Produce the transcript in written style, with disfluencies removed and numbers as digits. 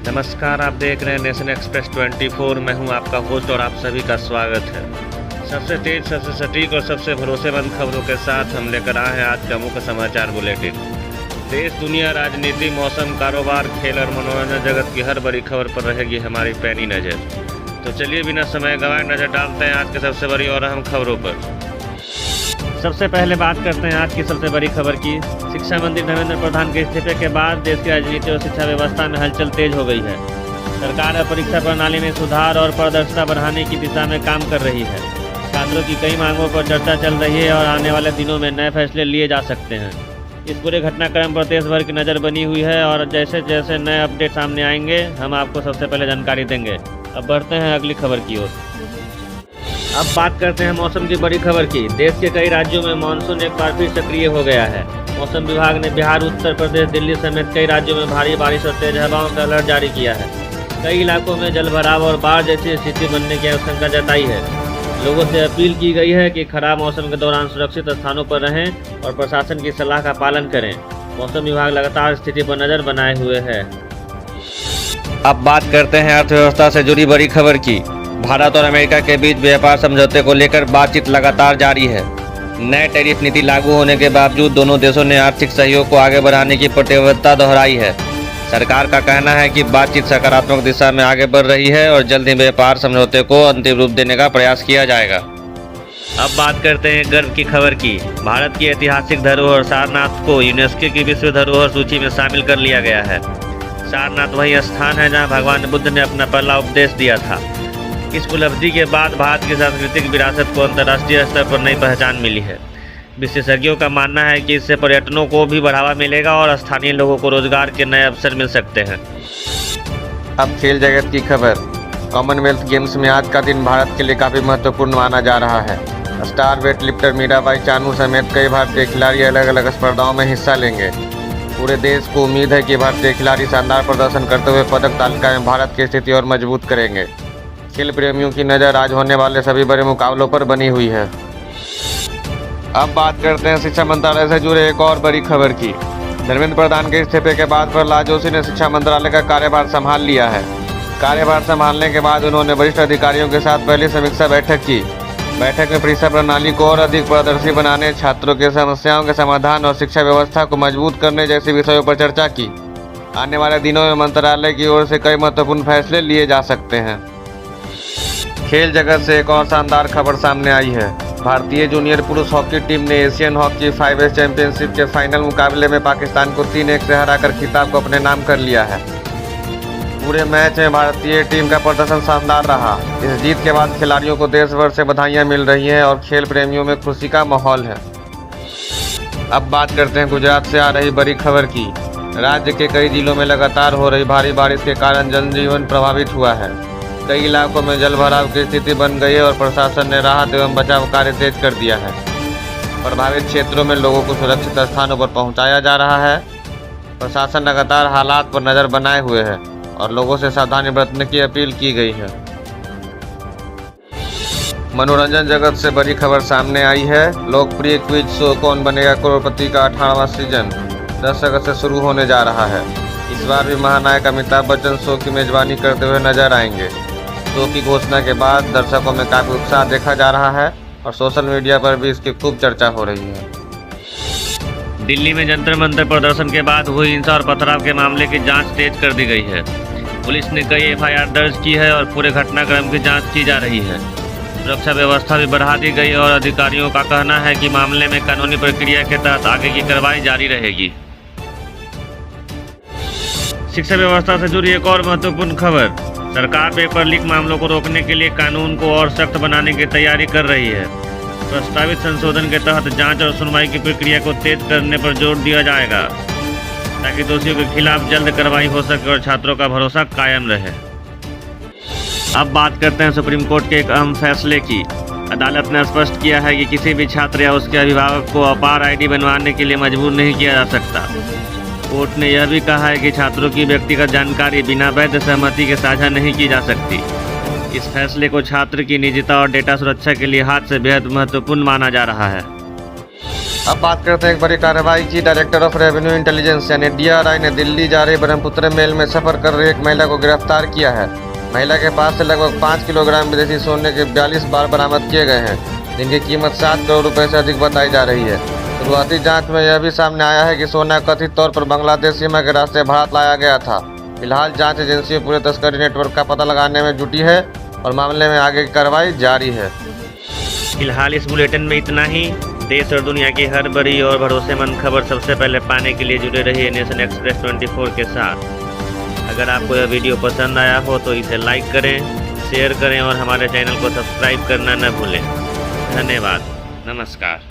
नमस्कार, आप देख रहे हैं नेशन एक्सप्रेस 24। मैं हूं आपका होस्ट और आप सभी का स्वागत है। सबसे तेज, सबसे सटीक और सबसे भरोसेमंद खबरों के साथ हम लेकर आए हैं आज का मुख्य समाचार बुलेटिन। देश, दुनिया, राजनीति, मौसम, कारोबार, खेल और मनोरंजन जगत की हर बड़ी खबर पर रहेगी हमारी पैनी नज़र। तो चलिए बिना समय गंवाए नज़र डालते हैं आज की सबसे बड़ी और अहम खबरों पर। सबसे पहले बात करते हैं आज की सबसे बड़ी खबर की। शिक्षा मंत्री धर्मेंद्र प्रधान के इस्तीफे के बाद देश की राजनीति और शिक्षा व्यवस्था में हलचल तेज हो गई है। सरकार अब परीक्षा प्रणाली में सुधार और पारदर्शिता बढ़ाने की दिशा में काम कर रही है। छात्रों की कई मांगों पर चर्चा चल रही है और आने वाले दिनों में नए फैसले लिए जा सकते हैं। इस पूरे घटनाक्रम पर देश भर की नज़र बनी हुई है और जैसे जैसे नए अपडेट सामने आएंगे हम आपको सबसे पहले जानकारी देंगे। अब बढ़ते हैं अगली खबर की ओर। अब बात करते हैं मौसम की बड़ी खबर की। देश के कई राज्यों में मानसून एक बार फिर सक्रिय हो गया है। मौसम विभाग ने बिहार, उत्तर प्रदेश, दिल्ली समेत कई राज्यों में भारी बारिश और तेज हवाओं का अलर्ट जारी किया है। कई इलाकों में जलभराव और बाढ़ जैसी स्थिति बनने की आशंका जताई है। लोगों से अपील की गई है कि खराब मौसम के दौरान सुरक्षित स्थानों पर रहें और प्रशासन की सलाह का पालन करें। मौसम विभाग लगातार स्थिति पर नज़र बनाए हुए है। अब बात करते हैं अर्थव्यवस्था से जुड़ी बड़ी खबर की। भारत और अमेरिका के बीच व्यापार समझौते को लेकर बातचीत लगातार जारी है। नए टैरिफ नीति लागू होने के बावजूद दोनों देशों ने आर्थिक सहयोग को आगे बढ़ाने की प्रतिबद्धता दोहराई है। सरकार का कहना है कि बातचीत सकारात्मक दिशा में आगे बढ़ रही है और जल्द ही व्यापार समझौते को अंतिम रूप देने का प्रयास किया जाएगा। अब बात करते हैं गर्व की खबर की। भारत की ऐतिहासिक धरोहर सारनाथ को यूनेस्को की विश्व धरोहर सूची में शामिल कर लिया गया है। सारनाथ वही स्थान है जहाँ भगवान बुद्ध ने अपना पहला उपदेश दिया था। इस उपलब्धि के बाद भारत की सांस्कृतिक विरासत को अंतर्राष्ट्रीय स्तर पर नई पहचान मिली है। विशेषज्ञों का मानना है कि इससे पर्यटनों को भी बढ़ावा मिलेगा और स्थानीय लोगों को रोजगार के नए अवसर मिल सकते हैं। अब खेल जगत की खबर। कॉमनवेल्थ गेम्स में आज का दिन भारत के लिए काफ़ी महत्वपूर्ण माना जा रहा है। Star weight lifter Mirabai Chanu समेत कई भारतीय खिलाड़ी अलग अलग स्पर्धाओं में हिस्सा लेंगे। पूरे देश को उम्मीद है कि भारतीय खिलाड़ी शानदार प्रदर्शन करते हुए पदक तालिका में भारत की स्थिति और मजबूत करेंगे। खेल प्रेमियों की नज़र आज होने वाले सभी बड़े मुकाबलों पर बनी हुई है। अब बात करते हैं शिक्षा मंत्रालय से जुड़े एक और बड़ी खबर की। धर्मेंद्र प्रधान के इस्तीफे के बाद प्रहलाद जोशी ने शिक्षा मंत्रालय का कार्यभार संभाल लिया है। कार्यभार संभालने के बाद उन्होंने वरिष्ठ अधिकारियों के साथ पहली समीक्षा बैठक की। बैठक में परीक्षा प्रणाली को और अधिक पारदर्शी बनाने, छात्रों की समस्याओं के समाधान और शिक्षा व्यवस्था को मजबूत करने जैसे विषयों पर चर्चा की। आने वाले दिनों में मंत्रालय की ओर से कई महत्वपूर्ण फैसले लिए जा सकते हैं। खेल जगत से एक और शानदार खबर सामने आई है। भारतीय जूनियर पुरुष हॉकी टीम ने एशियन हॉकी 5S चैंपियनशिप के फाइनल मुकाबले में पाकिस्तान को 3-1 से हराकर खिताब को अपने नाम कर लिया है। पूरे मैच में भारतीय टीम का प्रदर्शन शानदार रहा। इस जीत के बाद खिलाड़ियों को देश भर से बधाइयां मिल रही हैं और खेल प्रेमियों में खुशी का माहौल है। अब बात करते हैं गुजरात से आ रही बड़ी खबर की। राज्य के कई जिलों में लगातार हो रही भारी बारिश के कारण जनजीवन प्रभावित हुआ है। कई इलाकों में जलभराव की स्थिति बन गई है और प्रशासन ने राहत एवं बचाव कार्य तेज कर दिया है। प्रभावित क्षेत्रों में लोगों को सुरक्षित स्थानों पर पहुंचाया जा रहा है। प्रशासन लगातार हालात पर नज़र बनाए हुए है और लोगों से सावधानी बरतने की अपील की गई है। मनोरंजन जगत से बड़ी खबर सामने आई है। लोकप्रिय क्विज शो कौन बनेगा करोड़पति का 18वां सीजन 10 अगस्त से शुरू होने जा रहा है। इस बार भी महानायक अमिताभ बच्चन शो की मेजबानी करते हुए नजर आएंगे। शो की घोषणा के बाद दर्शकों में काफ़ी उत्साह देखा जा रहा है और सोशल मीडिया पर भी इसकी खूब चर्चा हो रही है। दिल्ली में जंतर मंतर प्रदर्शन के बाद हुई हिंसा और पथराव के मामले की जांच तेज कर दी गई है। पुलिस ने कई FIR दर्ज की है और पूरे घटनाक्रम की जांच की जा रही है। सुरक्षा व्यवस्था भी बढ़ा दी गई और अधिकारियों का कहना है कि मामले में कानूनी प्रक्रिया के तहत आगे की कार्रवाई जारी रहेगी। शिक्षा व्यवस्था से जुड़ी एक और महत्वपूर्ण खबर। सरकार पेपर लीक मामलों को रोकने के लिए कानून को और सख्त बनाने की तैयारी कर रही है। प्रस्तावित संशोधन के तहत जांच और सुनवाई की प्रक्रिया को तेज करने पर जोर दिया जाएगा ताकि दोषियों के खिलाफ जल्द कार्रवाई हो सके और छात्रों का भरोसा कायम रहे। अब बात करते हैं सुप्रीम कोर्ट के एक अहम फैसले की। अदालत ने स्पष्ट किया है कि किसी भी छात्र या उसके अभिभावक को अपार ID बनवाने के लिए मजबूर नहीं किया जा सकता। कोर्ट ने यह भी कहा है कि छात्रों की व्यक्तिगत जानकारी बिना वैध सहमति के साझा नहीं की जा सकती। इस फैसले को छात्र की निजता और डेटा सुरक्षा के लिहाज से बेहद महत्वपूर्ण माना जा रहा है। अब बात करते हैं एक बड़ी कार्रवाई की। डायरेक्टर ऑफ रेवेन्यू इंटेलिजेंस यानी DRI ने दिल्ली जा रही ब्रह्मपुत्र मेल में सफर कर रही एक महिला को गिरफ्तार किया है। महिला के पास से लगभग 5 किलोग्राम विदेशी सोने के 42 बार बरामद किए गए हैं, जिनकी कीमत 7 करोड़ रुपए से अधिक बताई जा रही है। शुरुआती जांच में यह भी सामने आया है कि सोना कथित तौर पर बांग्लादेश सीमा के रास्ते भारत लाया गया था। फिलहाल जांच एजेंसी पूरे तस्करी नेटवर्क का पता लगाने में जुटी है और मामले में आगे की कार्रवाई जारी है। फिलहाल इस बुलेटिन में इतना ही। देश और दुनिया की हर बड़ी और भरोसेमंद खबर सबसे पहले पाने के लिए जुड़े रहिए नेशन एक्सप्रेस 24 के साथ। अगर आपको यह वीडियो पसंद आया हो तो इसे लाइक करें, शेयर करें और हमारे चैनल को सब्सक्राइब करना न भूलें। धन्यवाद। नमस्कार।